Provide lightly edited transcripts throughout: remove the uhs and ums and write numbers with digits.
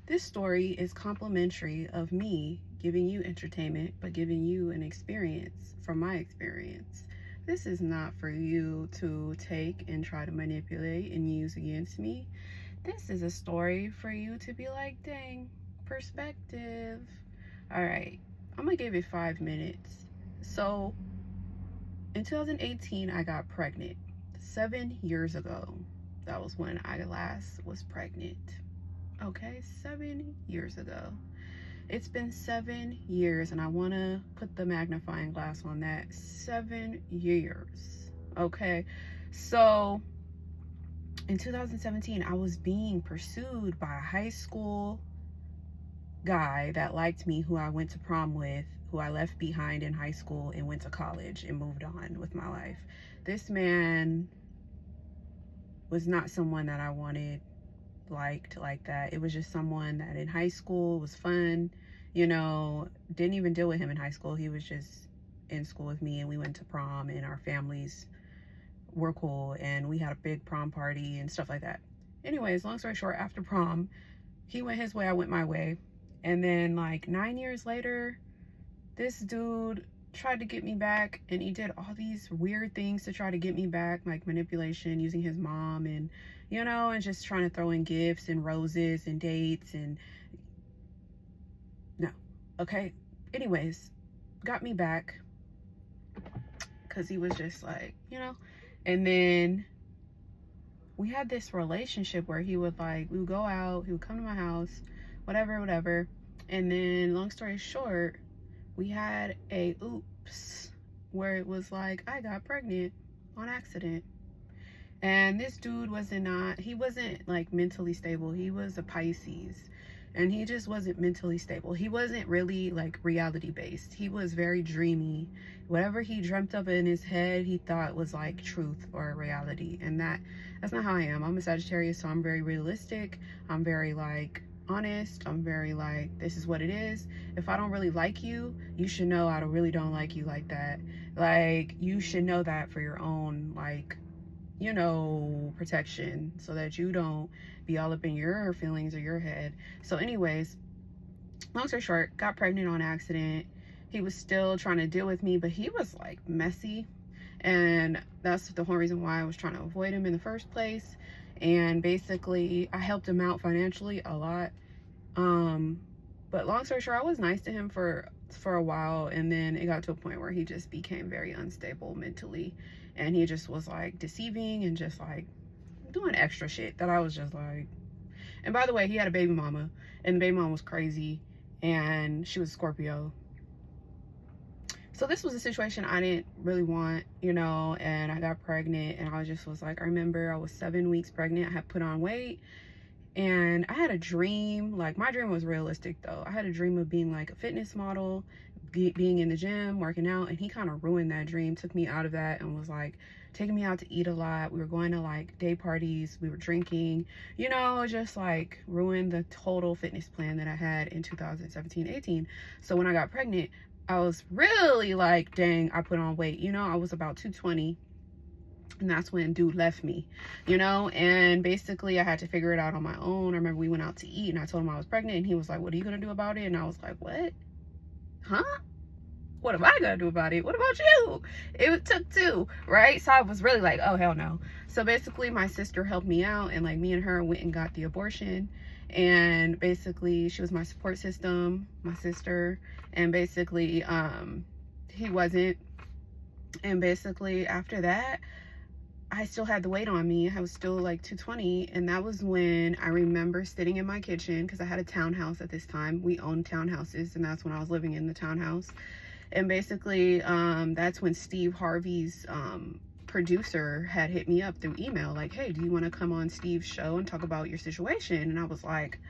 This story is complimentary of me giving you entertainment, but giving you an experience from my experience. This is not for you to take and try to manipulate and use against me. This is a story for you to be like, dang, perspective. All right, I'm gonna give it 5 minutes. So in 2018, I got pregnant. 7 years ago, that was when I last was pregnant. Okay, 7 years ago. It's been 7 years, and I want to put the magnifying glass on that. 7 years. Okay, so in 2017, I was being pursued by a high school guy that liked me, who I went to prom with, who I left behind in high school and went to college and moved on with my life. This man was not someone that I wanted, liked like that. It was just someone that in high school was fun, didn't even deal with him in high school. He was just in school with me, and we went to prom, and our families were cool, and we had a big prom party and stuff like that. Anyways, long story short, after prom, he went his way, I went my way. And then like 9 years later, this dude tried to get me back, and he did all these weird things to try to get me back, like manipulation, using his mom, and and just trying to throw in gifts and roses and dates, and no. Okay, anyways, got me back because he was just like, and then we had this relationship where he would we would go out, he would come to my house, whatever, and then long story short, we had a oops where it was like I got pregnant on accident. And this dude he wasn't like mentally stable. He was a Pisces, and he just wasn't mentally stable. He wasn't really like reality based. He was very dreamy. Whatever he dreamt of in his head, he thought was like truth or reality. And that's not how I am. I'm a Sagittarius, so I'm very realistic. I'm very like honest. I'm very like, this is what it is. If I don't really like you, you should know I really don't like you like that. Like, you should know that for your own like protection, so that you don't be all up in your feelings or your head. So anyways, long story short, got pregnant on accident. He was still trying to deal with me, but he was like messy, and that's the whole reason why I was trying to avoid him in the first place. And basically I helped him out financially a lot, but long story short, I was nice to him for a while, and then it got to a point where he just became very unstable mentally, and he just was like deceiving and just like doing extra shit that I was just like. And by the way, he had a baby mama, and the baby mama was crazy, and she was Scorpio. So this was a situation I didn't really want, and I got pregnant, and I just was like, I remember I was 7 weeks pregnant. I had put on weight, and I had a dream. Like, my dream was realistic though. I had a dream of being like a fitness model, being in the gym, working out, and he kind of ruined that dream, took me out of that, and was like taking me out to eat a lot. We were going to like day parties, we were drinking, just like ruined the total fitness plan that I had in 2017-18. So when I got pregnant, I was really like, dang, I put on weight. I was about 220, and that's when dude left me, and basically I had to figure it out on my own. I remember we went out to eat, and I told him I was pregnant, and he was like, what are you gonna do about it? And I was like, what? Huh? What am I gonna do about it? What about you? It took two, right? So I was really like, oh hell no. So basically my sister helped me out, and like me and her went and got the abortion, and basically she was my support system, my sister. And basically he wasn't. And basically after that, I still had the weight on me. I was still like 220. And that was when I remember sitting in my kitchen, because I had a townhouse at this time. We owned townhouses, and that's when I was living in the townhouse. And basically that's when Steve Harvey's producer had hit me up through email, like, hey, do you want to come on Steve's show and talk about your situation? And I was like,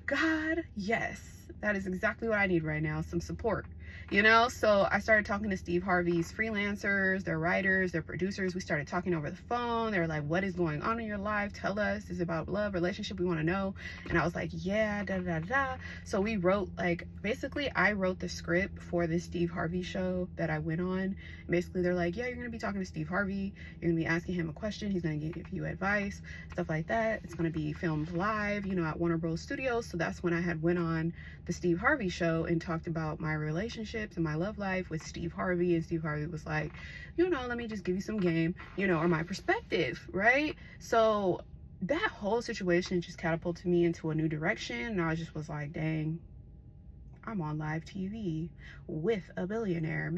God, yes, that is exactly what I need right now, some support, you know? So I started talking to Steve Harvey's freelancers, their writers, their producers. We started talking over the phone. They were like, what is going on in your life? Tell us. Is it about love, relationship? We want to know. And I was like, yeah, da da da. So we wrote, like, basically I wrote the script for this Steve Harvey show that I went on. Basically they're like, yeah, you're gonna be talking to Steve Harvey, you're gonna be asking him a question, he's gonna give you advice, stuff like that. It's gonna be filmed live, you know, at Warner Bros. Studios. So that's when I had went on the Steve Harvey show and talked about my relationships and my love life with Steve Harvey. And Steve Harvey was like, you know, let me just give you some game, you know, or my perspective, right? So that whole situation just catapulted me into a new direction. And I just was like, dang, I'm on live TV with a millionaire.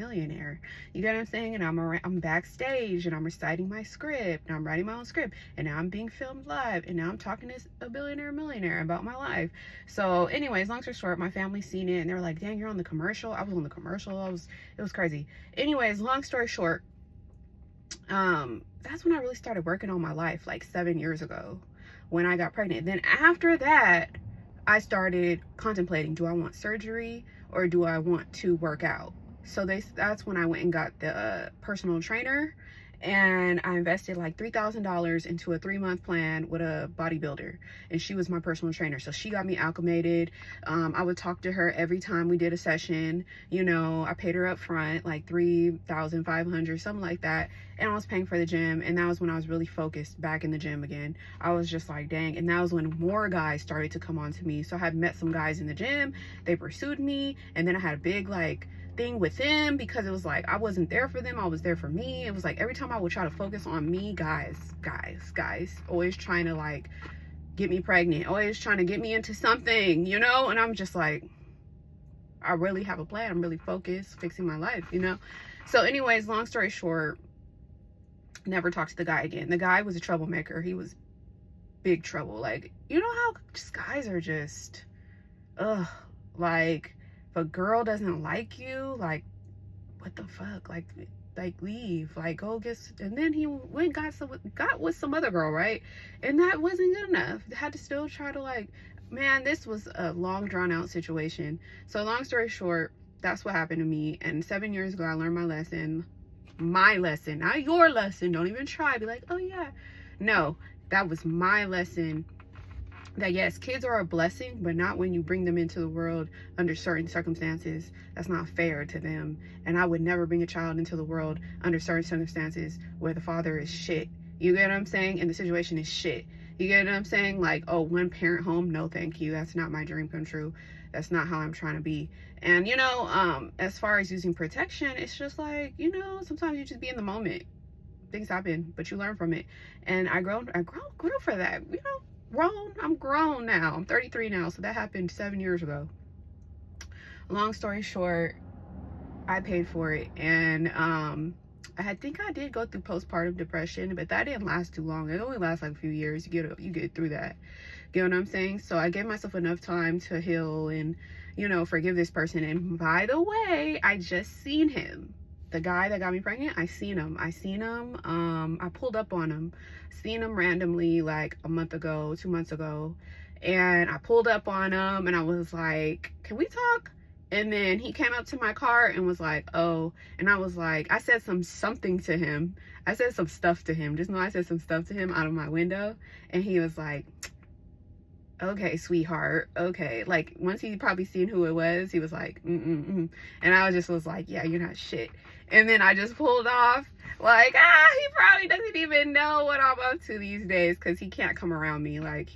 You get what I'm saying? And I'm backstage and I'm reciting my script and I'm writing my own script, and now I'm being filmed live, and now I'm talking to a millionaire about my life. So anyways, long story short, my family seen it and they were like, dang, you're on the commercial. I was on the commercial. It was crazy. Anyways, long story short, that's when I really started working on my life, like 7 years ago when I got pregnant. Then after that, I started contemplating, do I want surgery or do I want to work out? So that's when I went and got the personal trainer, and I invested like $3,000 into a 3-month plan with a bodybuilder, and she was my personal trainer. So she got me acclimated. I would talk to her every time we did a session. You know, I paid her up front like $3,500, something like that, and I was paying for the gym. And that was when I was really focused back in the gym again. I was just like, dang. And that was when more guys started to come on to me. So I had met some guys in the gym, they pursued me, and then I had a big like thing with them, because it was like I wasn't there for them, I was there for me. It was like every time I would try to focus on me, guys always trying to like get me pregnant, always trying to get me into something, you know. And I'm just like, I really have a plan, I'm really focused, fixing my life, you know. So anyways, long story short, never talked to the guy again. The guy was a troublemaker. He was big trouble. Like, you know how just guys are just like, if a girl doesn't like you, like, what the fuck, like leave, like go get. And then he went got with some other girl, right? And that wasn't good enough. They had to still try to like, man, this was a long drawn out situation. So long story short, that's what happened to me. And 7 years ago I learned my lesson, not your lesson. Don't even try be like, oh yeah, no, that was my lesson. That yes, kids are a blessing, but not when you bring them into the world under certain circumstances. That's not fair to them. And I would never bring a child into the world under certain circumstances where the father is shit. You get what I'm saying? And the situation is shit. You get what I'm saying? Like, oh, one parent home, no thank you. That's not my dream come true. That's not how I'm trying to be. And you know, as far as using protection, it's just like, you know, sometimes you just be in the moment. Things happen, but you learn from it. And I grew for that, you know. I'm grown now. I'm 33 now, so that happened 7 years ago. Long story short, I paid for it, and I think I did go through postpartum depression, but that didn't last too long. It only lasts like a few years. You get through that. You know what I'm saying? So I gave myself enough time to heal and, you know, forgive this person. And by the way, I just seen him. The guy that got me pregnant, I seen him. I pulled up on him, seen him randomly like a month ago, 2 months ago. And I pulled up on him and I was like, can we talk? And then he came up to my car and was like, oh. And I was like, I said something to him. I said some stuff to him. Just know I said some stuff to him out of my window. And he was like, okay, sweetheart, okay. Like, once he probably seen who it was, he was like, And I was like, yeah, you're not shit. And then I just pulled off, like, he probably doesn't even know what I'm up to these days, because he can't come around me. Like,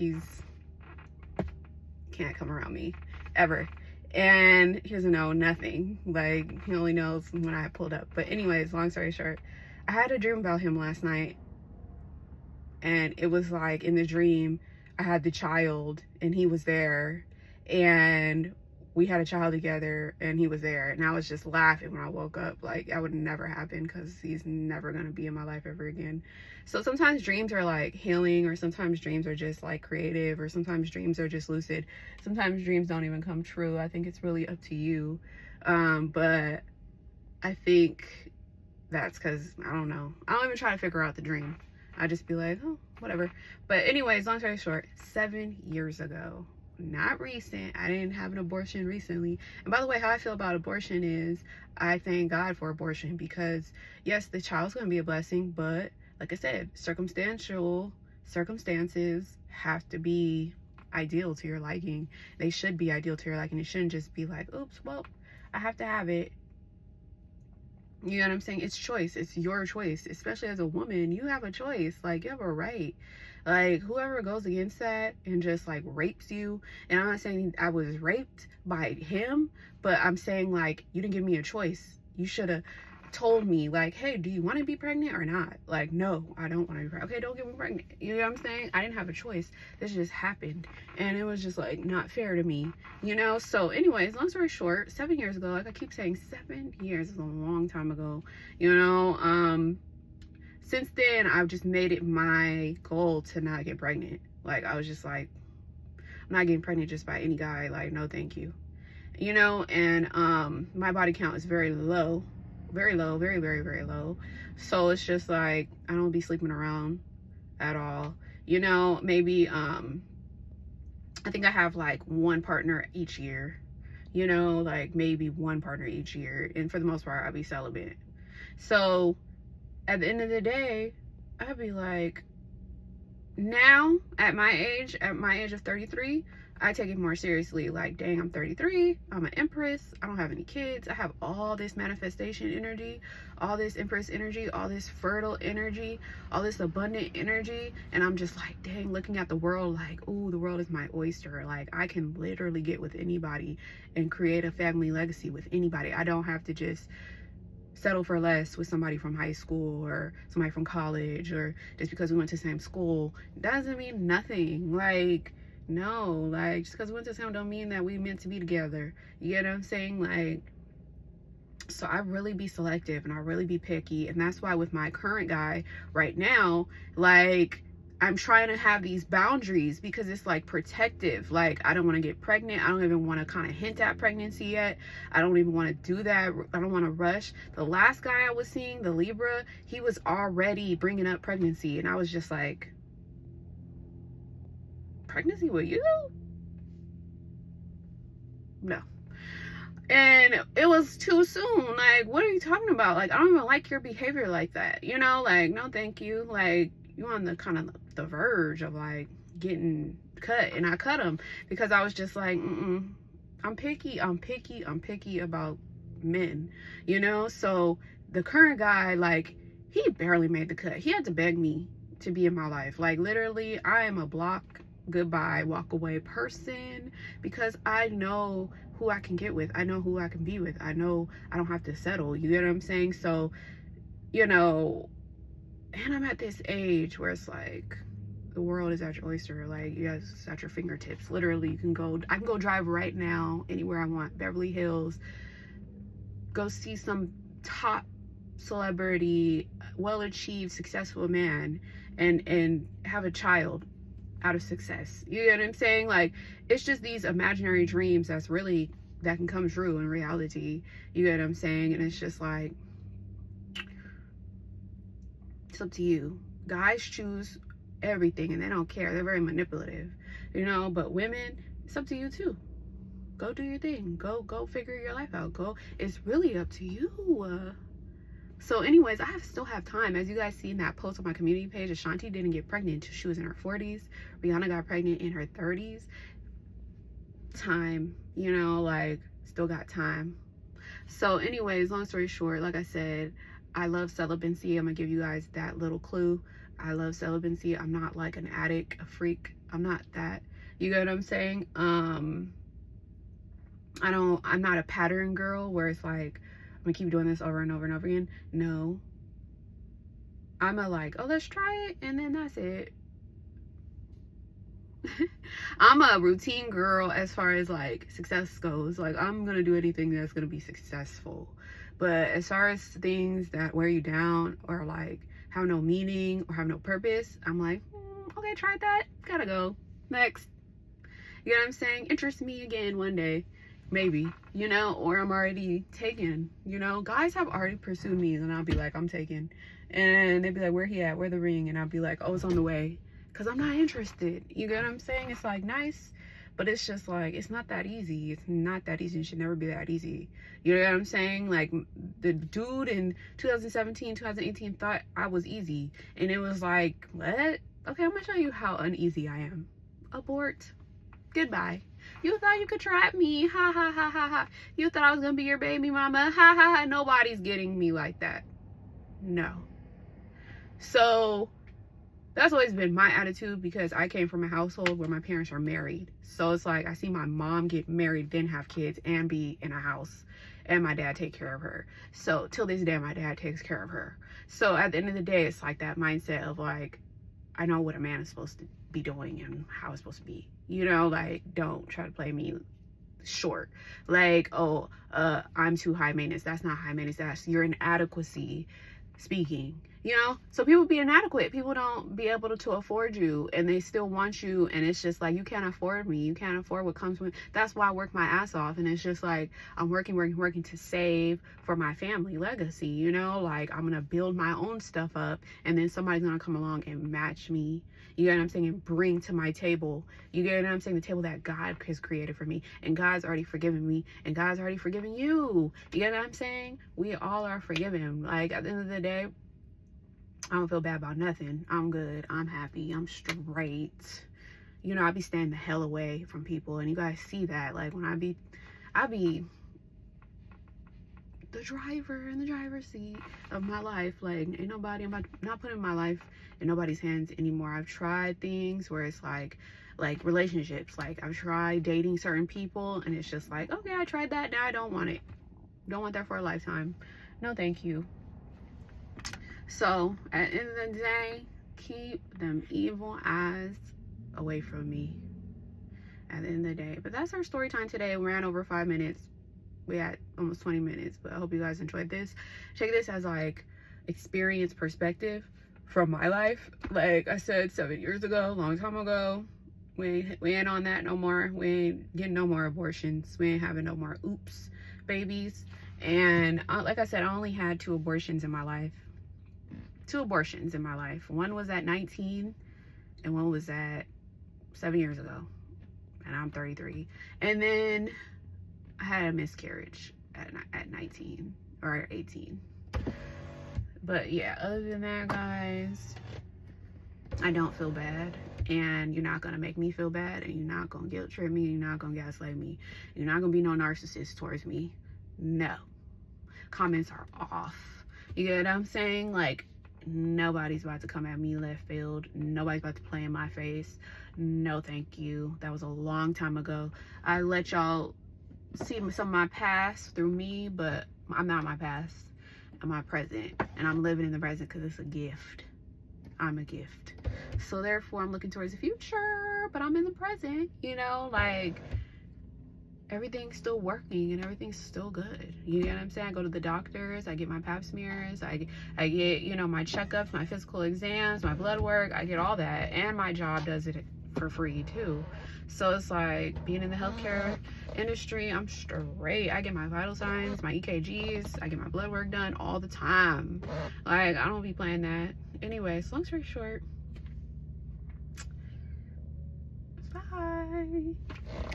can't come around me, ever. And he doesn't know nothing. Like, he only knows when I pulled up. But anyways, long story short, I had a dream about him last night. And it was like, in the dream, I had the child and he was there, and we had a child together and he was there, and I was just laughing when I woke up. Like, that would never happen, because he's never going to be in my life ever again. So sometimes dreams are like healing, or sometimes dreams are just like creative, or sometimes dreams are just lucid. Sometimes dreams don't even come true. I think it's really up to you. But I think that's because, I don't know, I don't even try to figure out the dream. I just be like, oh, whatever. But anyways, long story short, 7 years ago, not recent. I didn't have an abortion recently. And by the way, how I feel about abortion is I thank God for abortion, because yes, the child's going to be a blessing, but like I said, circumstances have to be ideal to your liking. They should be ideal to your liking. It shouldn't just be like, oops, well, I have to have it. You know what I'm saying? It's choice. It's your choice. Especially as a woman, you have a choice. Like, you have a right. Like, whoever goes against that and just like rapes you, and I'm not saying I was raped by him, but I'm saying like, you didn't give me a choice. You should have told me like, hey, do you want to be pregnant or not? Like, no, I don't want to be pregnant. Okay, don't get me pregnant. You know what I'm saying? I didn't have a choice. This just happened, and it was just like not fair to me, you know? So anyways, long story short, 7 years ago, like I keep saying, 7 years is a long time ago, you know? Since then, I've just made it my goal to not get pregnant. Like, I was just like, I'm not getting pregnant just by any guy. Like, no, thank you. You know, and my body count is very low. Very low, very, very, very low. So it's just like, I don't be sleeping around at all. You know, maybe, I think I have like one partner each year. You know, like maybe one partner each year. And for the most part, I'll be celibate. So at the end of the day, I'd be like, now at my age of 33, I take it more seriously. Like, dang, I'm 33, I'm an empress, I don't have any kids, I have all this manifestation energy, all this empress energy, all this fertile energy, all this abundant energy, and I'm just like, dang, looking at the world like, ooh, the world is my oyster. Like, I can literally get with anybody and create a family legacy with anybody. I don't have to just settle for less with somebody from high school or somebody from college, or just because we went to the same school doesn't mean nothing. Like, no, like, just because we went to the same don't mean that we meant to be together. You get what I'm saying? Like, so I really be selective and I really be picky, and that's why with my current guy right now, like, I'm trying to have these boundaries because it's like protective. Like, I don't want to get pregnant. I don't even want to kind of hint at pregnancy yet. I don't even want to do that. I don't want to rush. The last guy I was seeing, the Libra, he was already bringing up pregnancy, and I was just like, pregnancy with you? No. And it was too soon. Like, what are you talking about? Like, I don't even like your behavior like that. You know, like, no thank you. Like, you're on the kind of the verge of like getting cut, and I cut him because I was just like, I'm picky about men, you know? So the current guy, like, he barely made the cut. He had to beg me to be in my life. Like, literally, I am a block, goodbye, walk away person, because I know who I can get with. I know who I can be with. I know I don't have to settle. You get what I'm saying? So, you know, and I'm at this age where it's like, the world is at your oyster. Like, you guys, it's at your fingertips. Literally, I can go drive right now anywhere I want. Beverly Hills, go see some top celebrity, well-achieved, successful man, and have a child out of success. You know what I'm saying? Like, it's just these imaginary dreams that can come true in reality. You know what I'm saying? And it's just like, it's up to you. Guys choose everything and they don't care. They're very manipulative, you know? But women, it's up to you too. Go do your thing. Go figure your life out. It's really up to you. So anyways, I still have time. As you guys see in that post on my community page, Ashanti didn't get pregnant until she was in her 40s. Rihanna got pregnant in her 30s. Time, you know, like, still got time. So anyways, long story short, like I said, I love celibacy. I'm gonna give you guys that little clue. I love celibacy. I'm not like an addict, a freak. I'm not that. You get what I'm saying? I'm not a pattern girl where it's like, I'm gonna keep doing this over and over and over again. No. I'm a like, oh, let's try it, and then that's it. I'm a routine girl as far as like success goes. Like, I'm gonna do anything that's gonna be successful. But as far as things that wear you down or like have no meaning or have no purpose, I'm like, okay, tried that, gotta go next. You know what I'm saying? Interest me again one day, maybe, you know, or I'm already taken. You know, guys have already pursued me, and I'll be like, I'm taken, and they'd be like, where he at, where the ring? And I'll be like, oh, it's on the way, because I'm not interested. You get what I'm saying? It's like, nice, But it's just like, it's not that easy. It's not that easy. It should never be that easy. You know what I'm saying? Like, the dude in 2017, 2018 thought I was easy. And it was like, what? Okay, I'm gonna show you how uneasy I am. Abort. Goodbye. You thought you could trap me. Ha ha ha ha ha. You thought I was gonna be your baby mama. Ha ha ha. Nobody's getting me like that. No. So that's always been my attitude, because I came from a household where my parents are married. So it's like, I see my mom get married, then have kids, and be in a house, and my dad take care of her. So till this day, my dad takes care of her. So at the end of the day, it's like that mindset of like, I know what a man is supposed to be doing and how it's supposed to be. You know, like, don't try to play me short. Like, oh, I'm too high maintenance. That's not high maintenance. That's your inadequacy speaking. You know, so people be inadequate. People don't be able to afford you, and they still want you, and it's just like, you can't afford me. You can't afford what comes with. That's why I work my ass off, and it's just like, I'm working to save for my family legacy. You know, like, I'm gonna build my own stuff up, and then somebody's gonna come along and match me. You get what I'm saying? And bring to my table. You get what I'm saying? The table that God has created for me, and God's already forgiven me, and God's already forgiven you. You get what I'm saying? We all are forgiven. Like, at the end of the day, I don't feel bad about nothing. I'm good. I'm happy. I'm straight. You know, I be staying the hell away from people, and you guys see that. Like, when I be the driver in the driver's seat of my life. Like, ain't nobody, I'm not putting my life in nobody's hands anymore. I've tried things where it's like relationships. Like, I've tried dating certain people, and it's just like, okay, I tried that. Now I don't want it. Don't want that for a lifetime. No, thank you. So at the end of the day, keep them evil eyes away from me at the end of the day. But that's our story time today. We ran over 5 minutes. We had almost 20 minutes, but I hope you guys enjoyed this. Take this as like experience perspective from my life. Like I said 7 years ago, a long time ago, we ain't on that no more. We ain't getting no more abortions. We ain't having no more oops babies. And like I said, I only had 2 abortions in my life. 2 abortions in my life. One was at 19 and one was at 7 years ago, and I'm 33. And then I had a miscarriage at 19 or 18. But yeah, other than that, guys, I don't feel bad, and you're not gonna make me feel bad, and you're not gonna guilt trip me, you're not gonna gaslight me, you're not gonna be no narcissist towards me. No. Comments are off. You get what I'm saying? Like, nobody's about to come at me left field. Nobody's about to play in my face. No, thank you. That was a long time ago. I let y'all see some of my past through me, but I'm not my past. I'm my present, and I'm living in the present because it's a gift. I'm a gift. So therefore, I'm looking towards the future, but I'm in the present. You know, like, everything's still working and everything's still good. You know what I'm saying? I go to the doctors, I get my pap smears, I get, you know, my checkups, my physical exams, my blood work, I get all that, and my job does it for free too. So it's like, being in the healthcare industry, I'm straight. I get my vital signs, my EKGs, I get my blood work done all the time. Like, I don't be playing that. Anyways, long story short, bye.